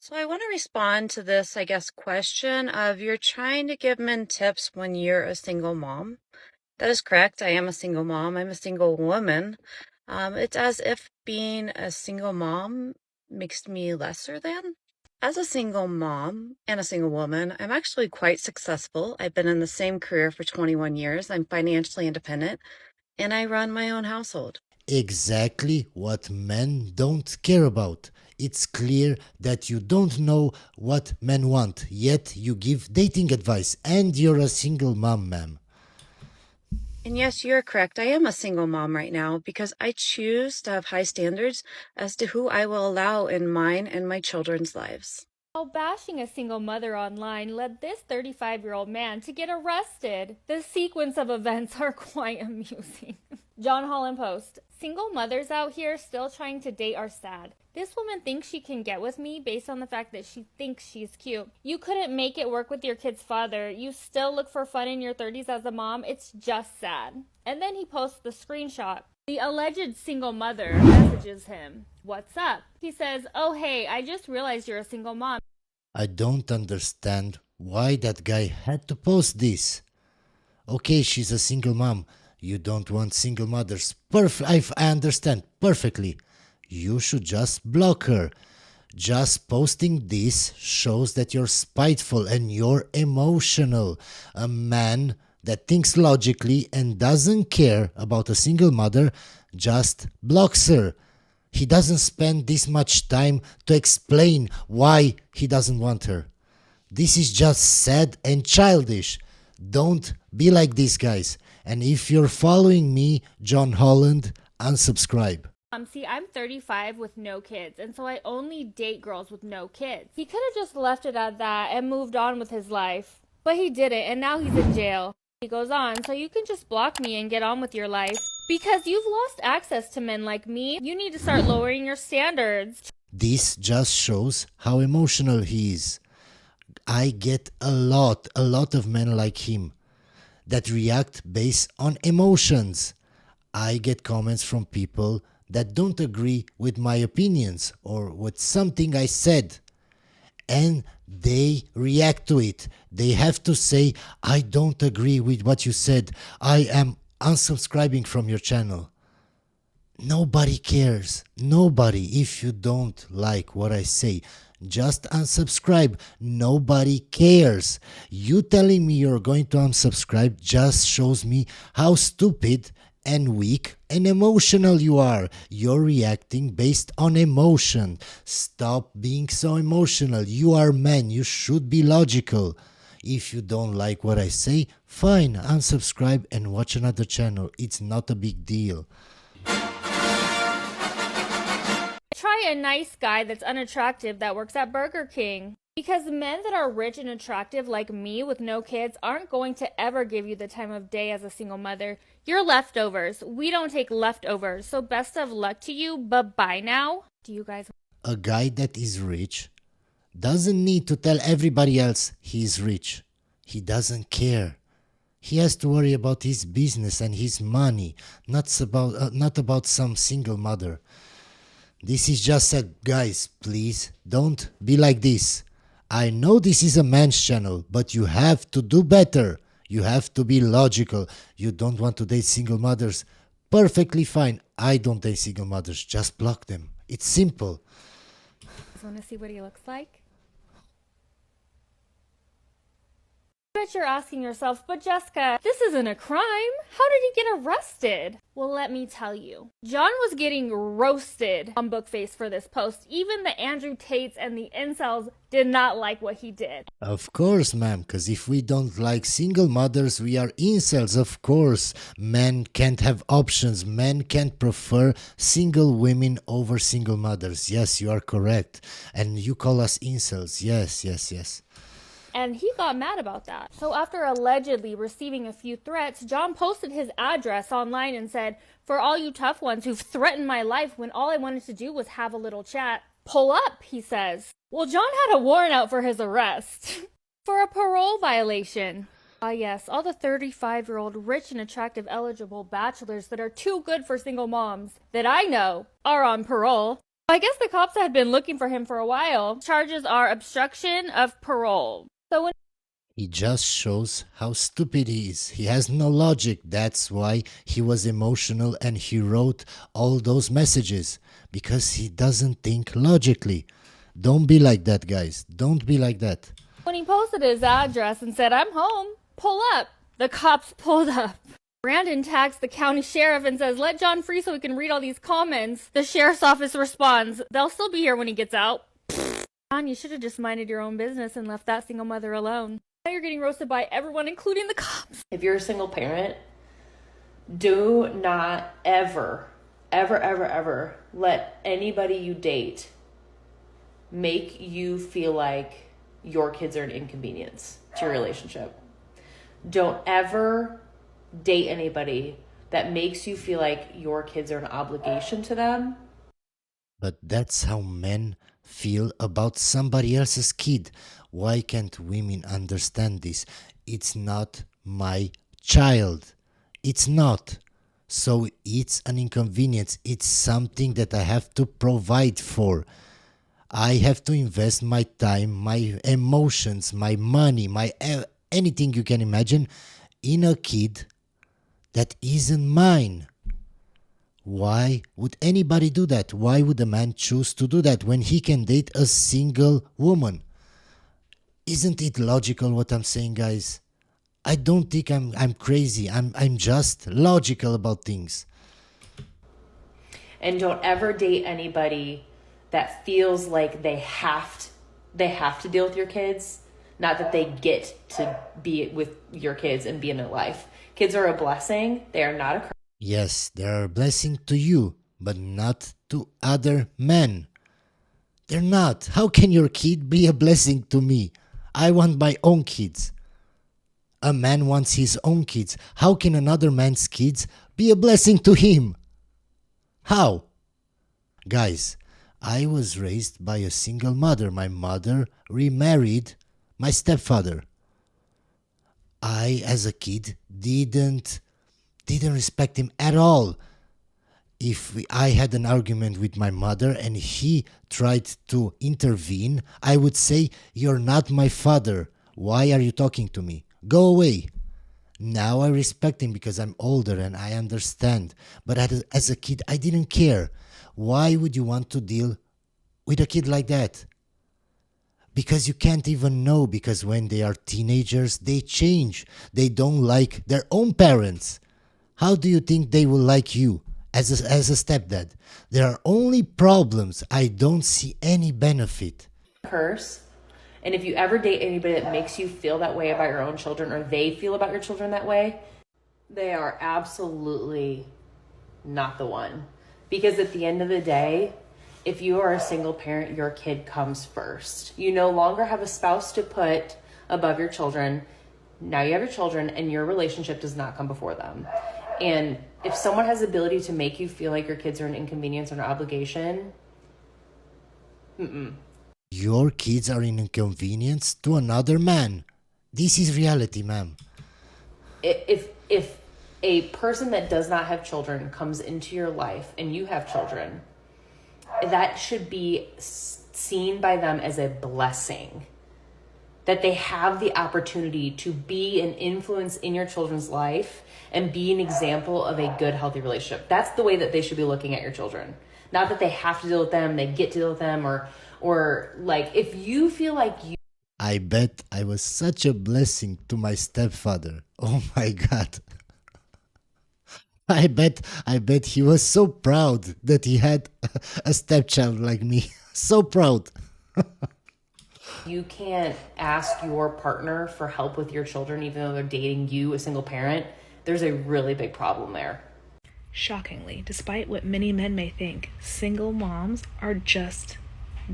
So I want to respond to this, I guess, question of you're trying to give men tips when you're a single mom. That is correct. I am a single mom. I'm a single woman. It's as if being a single mom makes me lesser than. As a single mom and a single woman, I'm actually quite successful. I've been in the same career for 21 years. I'm financially independent and I run my own household. Exactly what men don't care about. It's clear that you don't know what men want, yet you give dating advice, and you're a single mom, ma'am. And yes, you're correct. I am a single mom right now because I choose to have high standards as to who I will allow in mine and my children's lives. While bashing a single mother online led this 35-year-old man to get arrested. The sequence of events are quite amusing. John Holland Post. Single mothers out here still trying to date are sad. This woman thinks she can get with me based on the fact that she thinks she's cute. You couldn't make it work with your kid's father. You still look for fun in your 30s as a mom. It's just sad. And then he posts the screenshot. The alleged single mother messages him, "What's up?" He says, "Oh hey, I just realized you're a single mom." I don't understand why that guy had to post this. Okay, she's a single mom. You don't want single mothers. I understand perfectly. You should just block her. Just posting this shows that you're spiteful and you're emotional. A man that thinks logically and doesn't care about a single mother just blocks her. He doesn't spend this much time to explain why he doesn't want her. This is just sad and childish. Don't be like these guys. And if you're following me, John Holland, unsubscribe. See, I'm 35 with no kids, and so I only date girls with no kids. He could have just left it at that and moved on with his life. But he didn't, and now he's in jail. He goes on, so you can just block me and get on with your life. Because you've lost access to men like me, you need to start lowering your standards. This just shows how emotional he is. I get a lot of men like him that react based on emotions. I get comments from people that don't agree with my opinions or with something I said, and they react to it. They have to say, I don't agree with what you said. I am unsubscribing from your channel. Nobody cares. Nobody. If you don't like what I say, just unsubscribe. Nobody cares. You telling me you're going to unsubscribe just shows me how stupid and weak and emotional you are. You're reacting based on emotion. Stop being so emotional. You are men. You should be logical. If you don't like what I say, fine, unsubscribe and watch another channel. It's not a big deal. Try a nice guy that's unattractive that works at Burger King. Because men that are rich and attractive like me with no kids aren't going to ever give you the time of day as a single mother. You're leftovers. We don't take leftovers. So best of luck to you, but bye now. Do you guys... A guy that is rich doesn't need to tell everybody else he is rich. He doesn't care. He has to worry about his business and his money, not about some single mother. This is just said, guys, please don't be like this. I know this is a man's channel, but you have to do better. You have to be logical. You don't want to date single mothers. Perfectly fine. I don't date single mothers. Just block them. It's simple. want to see what he looks like? I bet you're asking yourself, but Jessica, this isn't a crime. How did he get arrested? Well, let me tell you. John was getting roasted on Bookface for this post. Even the Andrew Tates and the incels did not like what he did. Of course, ma'am, because if we don't like single mothers, we are incels, of course. Men can't have options. Men can't prefer single women over single mothers. Yes, you are correct. And you call us incels. Yes, yes, yes. And he got mad about that. So after allegedly receiving a few threats, John posted his address online and said, "For all you tough ones who've threatened my life when all I wanted to do was have a little chat, pull up," he says. Well, John had a warrant out for his arrest for a parole violation. Ah yes, all the 35-year-old rich and attractive eligible bachelors that are too good for single moms that I know are on parole. I guess the cops had been looking for him for a while. Charges are obstruction of parole. So when He just shows how stupid he is. He has no logic. That's why he was emotional and he wrote all those messages. Because he doesn't think logically. Don't be like that, guys. Don't be like that. when he posted his address and said, "I'm home, pull up," the cops pulled up. Brandon tags the county sheriff and says, "Let John free so we can read all these comments." The sheriff's office responds, "They'll still be here when he gets out." John, you should have just minded your own business and left that single mother alone. Now you're getting roasted by everyone, including the cops. If you're a single parent, do not ever, ever, ever, ever let anybody you date make you feel like your kids are an inconvenience to your relationship. Don't ever date anybody that makes you feel like your kids are an obligation to them. But that's how men feel about somebody else's kid. Why can't women understand this? It's not my child. It's not. So it's an inconvenience. It's something that I have to provide for. I have to invest my time, my emotions, my money, anything you can imagine in a kid that isn't mine. Why would anybody do that? Why would a man choose to do that when he can date a single woman? Isn't it logical what I'm saying, guys? I don't think I'm crazy. I'm just logical about things. And don't ever date anybody that feels like they have to deal with your kids, not that they get to be with your kids and be in their life. Kids are a blessing. They are not a curse. Yes, they're a blessing to you, but not to other men. They're not. How can your kid be a blessing to me? I want my own kids. A man wants his own kids. How can another man's kids be a blessing to him? How? Guys, I was raised by a single mother. My mother remarried my stepfather. I, as a kid, didn't respect him at all. If I had an argument with my mother and he tried to intervene, I would say, "You're not my father. Why are you talking to me? Go away." Now I respect him because I'm older and I understand. But as a kid, I didn't care. Why would you want to deal with a kid like that? Because you can't even know, because when they are teenagers, they change. They don't like their own parents. How do you think they will like you as a stepdad? There are only problems. I don't see any benefit. Curse. And if you ever date anybody that makes you feel that way about your own children, or they feel about your children that way, they are absolutely not the one. Because at the end of the day, if you are a single parent, your kid comes first. You no longer have a spouse to put above your children. Now you have your children, and your relationship does not come before them. And if someone has the ability to make you feel like your kids are an inconvenience or an obligation, Your kids are an inconvenience to another man. This is reality, ma'am. if a person that does not have children comes into your life and you have children, that should be seen by them as a blessing. That they have the opportunity to be an influence in your children's life and be an example of a good, healthy relationship. That's the way that they should be looking at your children. Not that they have to deal with them, they get to deal with them, or like, if you feel like you... I bet I was such a blessing to my stepfather. Oh my God. I bet he was so proud that he had a stepchild like me. So proud. You can't ask your partner for help with your children even though they're dating you, a single parent. There's a really big problem there. Shockingly, despite what many men may think, single moms are just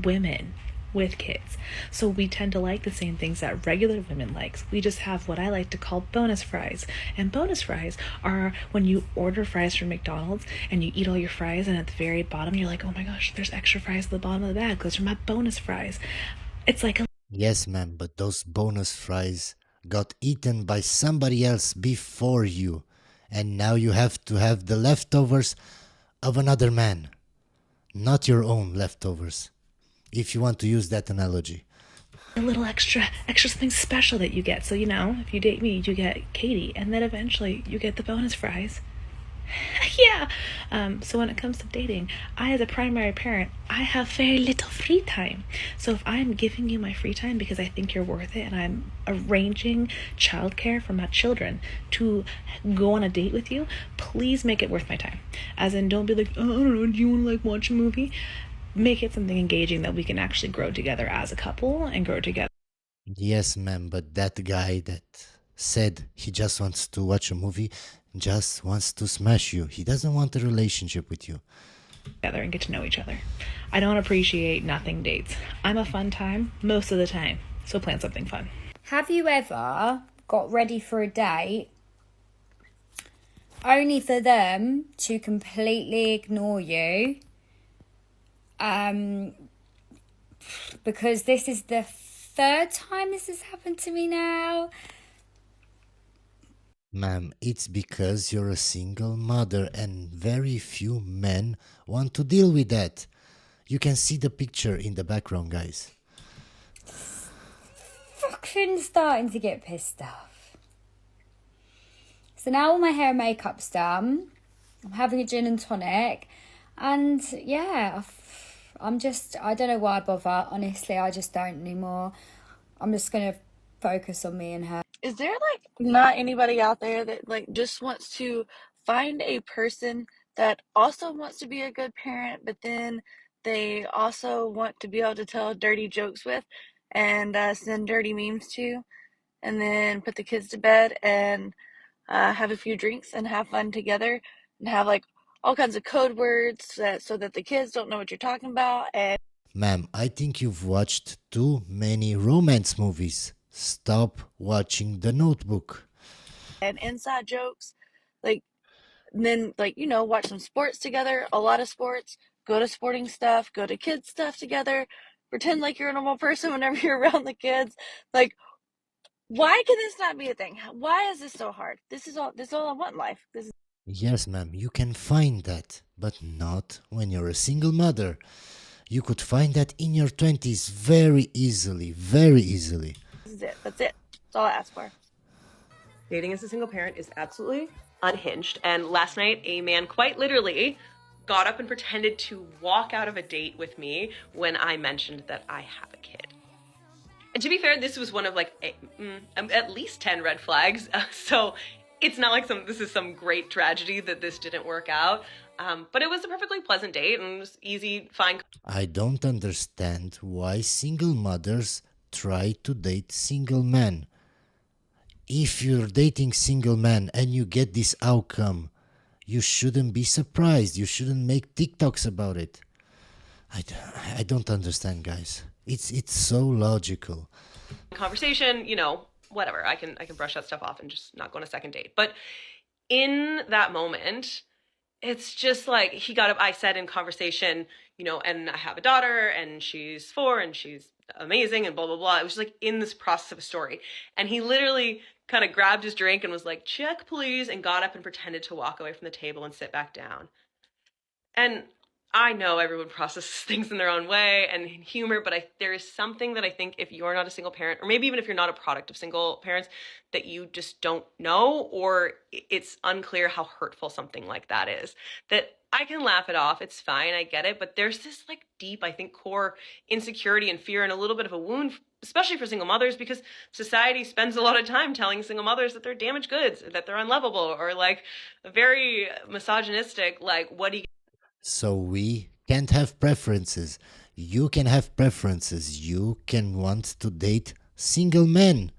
women with kids. So we tend to like the same things that regular women likes. We just have what I like to call bonus fries. And bonus fries are when you order fries from McDonald's and you eat all your fries, and at the very bottom you're like, "Oh my gosh, there's extra fries at the bottom of the bag. Those are my bonus fries." It's like a... Yes, ma'am, but those bonus fries got eaten by somebody else before you. And now you have to have the leftovers of another man. not your own leftovers, if you want to use that analogy. A little extra something special that you get. So, if you date me, you get Katie, and then eventually you get the bonus fries. Yeah. So when it comes to dating, I, as a primary parent, I have very little free time. So if I'm giving you my free time because I think you're worth it, and I'm arranging childcare for my children to go on a date with you, please make it worth my time. As in, don't be like, oh, I don't know, do you want to watch a movie? Make it something engaging that we can actually grow together as a couple and grow together. Yes, ma'am, but that guy that said he just wants to watch a movie just wants to smash you. He doesn't want a relationship with you. And get to know each other. I don't appreciate nothing dates. I'm a fun time most of the time, so plan something fun. Have you ever got ready for a date only for them to completely ignore you? Because this is the third time this has happened to me now. Ma'am, it's because you're a single mother and very few men want to deal with that. You can see the picture in the background, guys. Fucking starting to get pissed off. So now all my hair and makeup's done. I'm having a gin and tonic. And yeah, I don't know why I bother. Honestly, I just don't anymore. I'm just going to focus on me and her. Is there not anybody out there that just wants to find a person that also wants to be a good parent, but then they also want to be able to tell dirty jokes with and send dirty memes to, and then put the kids to bed and have a few drinks and have fun together and have all kinds of code words so that the kids don't know what you're talking about? And Ma'am, I think you've watched too many romance movies. Stop watching The Notebook. and inside jokes, then watch some sports together, a lot of sports, go to sporting stuff, go to kids stuff together, pretend like you're a normal person whenever you're around the kids. Why can this not be a thing? Why is this so hard? This is all I want in life. Yes, ma'am, you can find that, but not when you're a single mother. You could find that in your 20s very easily, very easily. This is it. That's it. That's all I ask for. Dating as a single parent is absolutely unhinged. And last night, a man quite literally got up and pretended to walk out of a date with me when I mentioned that I have a kid. And to be fair, this was one of at least 10 red flags. So it's not like this is some great tragedy that this didn't work out. But it was a perfectly pleasant date and it was easy, fine. I don't understand why single mothers try to date single men. If you're dating single men and you get this outcome, you shouldn't be surprised. You shouldn't make TikToks about it. I don't understand, guys. It's so logical. Conversation, whatever. I can brush that stuff off and just not go on a second date. But in that moment, it's just he got up. I said in conversation, and I have a daughter and she's 4 and she's amazing and blah, blah, blah. It was in this process of a story. And he literally kind of grabbed his drink and was like, check, please, and got up and pretended to walk away from the table and sit back down. And I know everyone processes things in their own way and in humor, but there is something that I think if you're not a single parent, or maybe even if you're not a product of single parents, that you just don't know, or it's unclear how hurtful something like that is. That I can laugh it off, it's fine, I get it, but there's this deep, I think, core insecurity and fear and a little bit of a wound, especially for single mothers, because society spends a lot of time telling single mothers that they're damaged goods, that they're unlovable, or very misogynistic, what do you... So we can't have preferences. You can have preferences. You can want to date single men.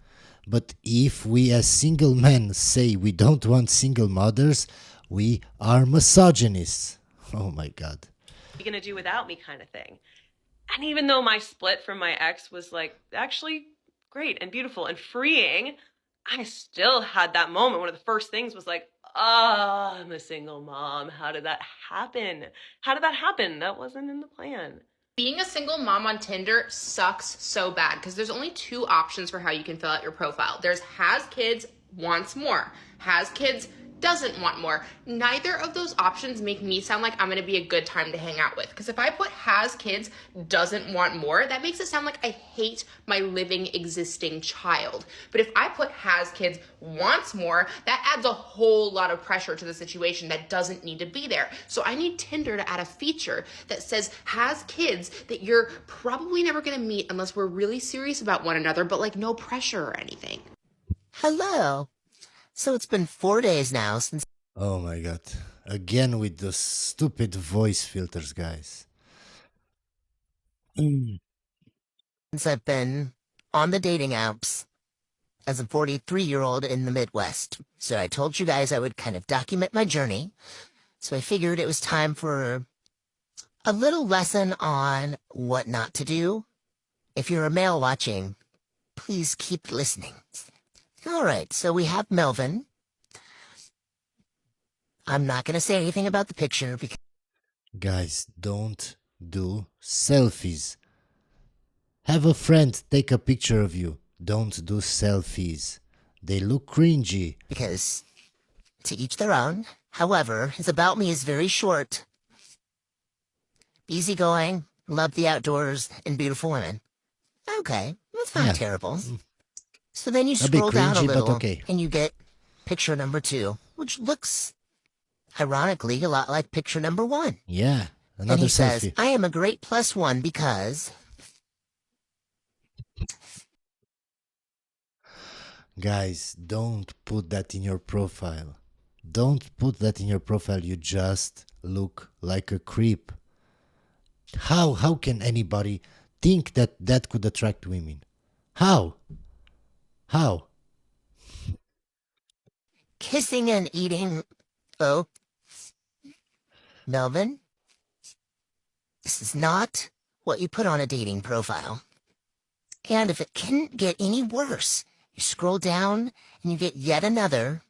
But if we as single men say we don't want single mothers, we are misogynists. Oh my God. What are you gonna do without me kind of thing? And even though my split from my ex was actually great and beautiful and freeing, I still had that moment. One of the first things was I'm a single mom. How did that happen? That wasn't in the plan. Being a single mom on Tinder sucks so bad because there's only 2 options for how you can fill out your profile. There's has kids, wants more. Has kids, doesn't want more. Neither of those options make me sound like I'm gonna be a good time to hang out with. Because if I put has kids, doesn't want more, that makes it sound like I hate my living, existing child. But if I put has kids, wants more, that adds a whole lot of pressure to the situation that doesn't need to be there. So I need Tinder to add a feature that says has kids that you're probably never gonna meet unless we're really serious about one another, but like no pressure or anything. Hello. So it's been 4 days now since Oh my god. Again with those stupid voice filters, guys. I've been on the dating apps as a 43-year-old in the Midwest. So I told you guys I would kind of document my journey. So I figured it was time for a little lesson on what not to do. If you're a male watching, please keep listening. All right, so we have Melvin. I'm not going to say anything about the picture because Guys, don't do selfies. Have a friend take a picture of you. Don't do selfies. They look cringy. to each their own. However, his about me is very short. Easygoing, love the outdoors, and beautiful women. Okay, that's not Yeah. terrible. So then you A bit scroll down a cringy, but little, okay. and you get picture number 2, which looks, ironically, a lot like picture number 1. Yeah, And another he says, selfie. I am a great +1 because... Guys, don't put that in your profile. Don't put that in your profile. You just look like a creep. How can anybody think that that could attract women? How? How? Kissing and eating... Oh. Melvin? This is not what you put on a dating profile. And if it couldn't get any worse, you scroll down and you get yet another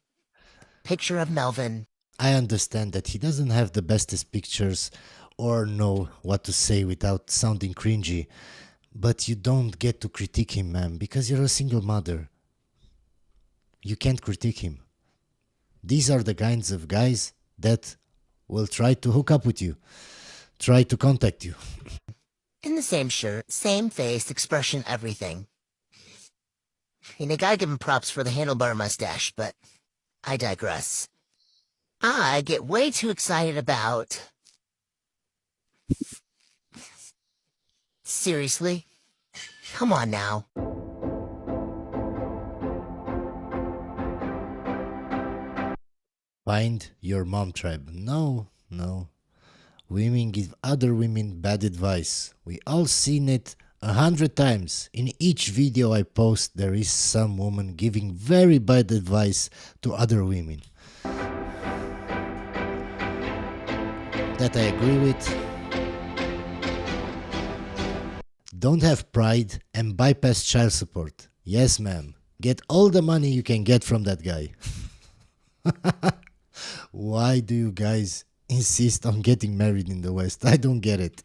picture of Melvin. I understand that he doesn't have the bestest pictures or know what to say without sounding cringy, but you don't get to critique him, ma'am, because you're a single mother. You can't critique him. These are the kinds of guys that will try to hook up with you, try to contact you. In the same shirt, same face, expression, everything. And I gotta give him props for the handlebar mustache, but I digress. I get way too excited about... Seriously? Come on now. Find your mom tribe. No. Women give other women bad advice. We all seen it 100 times. In each video I post, there is some woman giving very bad advice to other women. That I agree with. Don't have pride and bypass child support. Yes, ma'am. Get all the money you can get from that guy. Why do you guys insist on getting married in the West? I don't get it.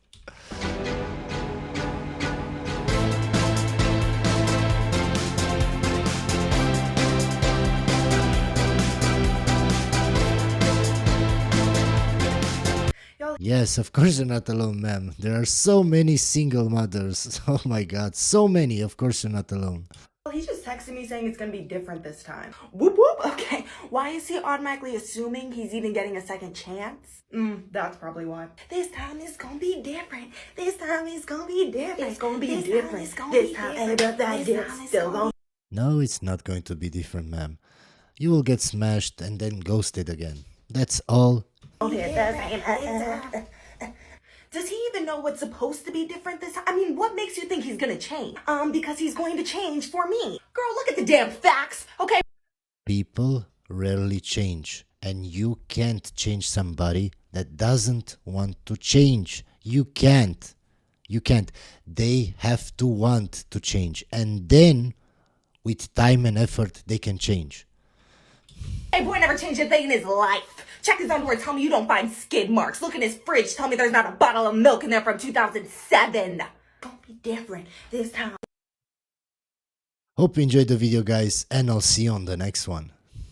Yes, of course you're not alone, ma'am. There are so many single mothers. Oh my god, so many. Of course you're not alone. He's just texting me saying it's gonna be different this time. Whoop whoop, okay. Why is he automatically assuming he's even getting a second chance? That's probably why. This time it's gonna be different. This time it's gonna be different. It's gonna be different. This time, it's still gonna... No, it's not going to be different, ma'am. You will get smashed and then ghosted again. That's all. Does he even know what's supposed to be different this time? I mean, what makes you think he's gonna change? Because he's going to change for me. Girl, look at the damn facts, okay? People rarely change, and you can't change somebody that doesn't want to change. You can't. You can't. They have to want to change, and then with time and effort they can change. Hey, boy never changed a thing in his life. Check his underwear, tell me you don't find skid marks. Look in his fridge, tell me there's not a bottle of milk in there from 2007. Gonna be different this time. Hope you enjoyed the video, guys, and I'll see you on the next one.